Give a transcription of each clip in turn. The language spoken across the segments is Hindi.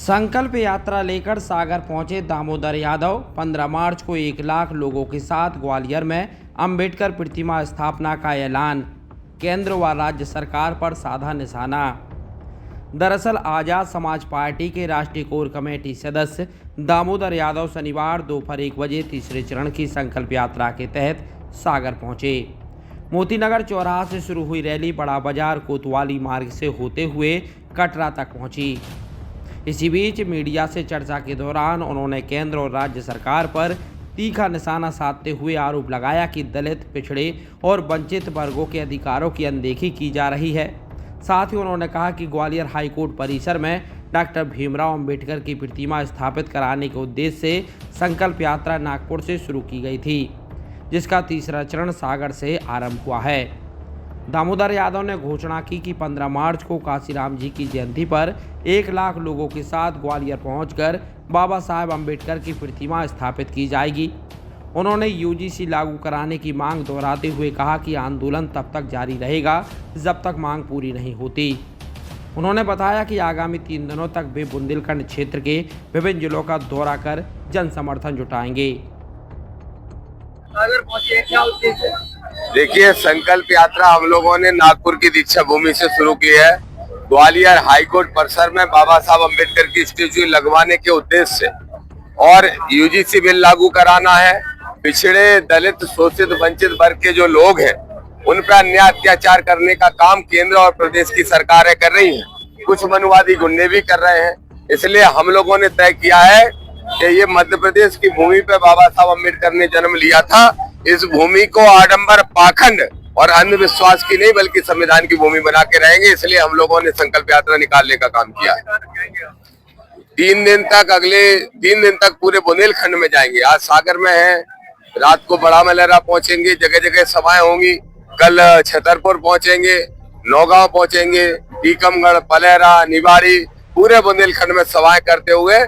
संकल्प यात्रा लेकर सागर पहुंचे दामोदर यादव। 15 मार्च को 1 लाख लोगों के साथ ग्वालियर में अंबेडकर प्रतिमा स्थापना का ऐलान। केंद्र व राज्य सरकार पर साधा निशाना। दरअसल आज़ाद समाज पार्टी के राष्ट्रीय कोर कमेटी सदस्य दामोदर यादव शनिवार दोपहर 1 बजे तीसरे चरण की संकल्प यात्रा के तहत सागर पहुंचे। मोतीनगर चौराहा से शुरू हुई रैली बड़ा बाजार कोतवाली मार्ग से होते हुए कटरा तक पहुंची। इसी बीच मीडिया से चर्चा के दौरान उन्होंने केंद्र और राज्य सरकार पर तीखा निशाना साधते हुए आरोप लगाया कि दलित, पिछड़े और वंचित वर्गों के अधिकारों की अनदेखी की जा रही है। साथ ही उन्होंने कहा कि ग्वालियर हाईकोर्ट परिसर में डॉक्टर भीमराव अंबेडकर की प्रतिमा स्थापित कराने के उद्देश्य से संकल्प यात्रा नागपुर से शुरू की गई थी, जिसका तीसरा चरण सागर से आरंभ हुआ है। दामोदर यादव ने घोषणा की कि 15 मार्च को काशीराम जी की जयंती पर 1 लाख लोगों के साथ ग्वालियर पहुंचकर बाबा साहेब अंबेडकर की प्रतिमा स्थापित की जाएगी। उन्होंने यूजीसी लागू कराने की मांग दोहराते हुए कहा कि आंदोलन तब तक जारी रहेगा जब तक मांग पूरी नहीं होती। उन्होंने बताया कि आगामी 3 दिनों तक वे बुंदेलखंड क्षेत्र के विभिन्न जिलों का दौरा कर जन समर्थन जुटाएंगे। देखिए, संकल्प यात्रा हम लोगों ने नागपुर की दीक्षा भूमि से शुरू की है। ग्वालियर हाईकोर्ट परिसर में बाबा साहब अम्बेडकर की स्टेच्यू लगवाने के उद्देश्य से और यूजीसी बिल लागू कराना है। पिछड़े, दलित, शोषित, वंचित वर्ग के जो लोग हैं उन पर अन्याय अत्याचार करने का काम केंद्र और प्रदेश की सरकारें कर रही हैं। कुछ मनुवादी गुंडे भी कर रहे हैं। इसलिए हम लोगों ने तय किया है कि ये मध्य प्रदेश की भूमि पे बाबा साहब अम्बेडकर ने जन्म लिया था। इस भूमि को आडंबर, पाखंड और अंधविश्वास की नहीं बल्कि संविधान की भूमि बना के रहेंगे। इसलिए हम लोगों ने संकल्प यात्रा निकालने का काम किया है। 3 दिन तक, अगले 3 दिन तक पूरे बुंदेलखंड में जाएंगे। आज सागर में है, रात को बड़ा मलेरा पहुंचेंगे, जगह जगह सभाएं होंगी। कल छतरपुर पहुंचेंगे, नौगांव पहुंचेंगे, टीकमगढ़, पलेरा, निवाड़ी, पूरे बुंदेलखंड में सभाएं करते हुए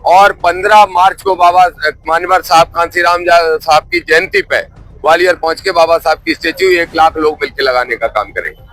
और 15 मार्च को बाबा मान्यवर साहब कांशीराम साहब की जयंती पे ग्वालियर पहुंच के बाबा साहब की स्टेच्यू 1 लाख लोग मिलकर लगाने का काम करेंगे।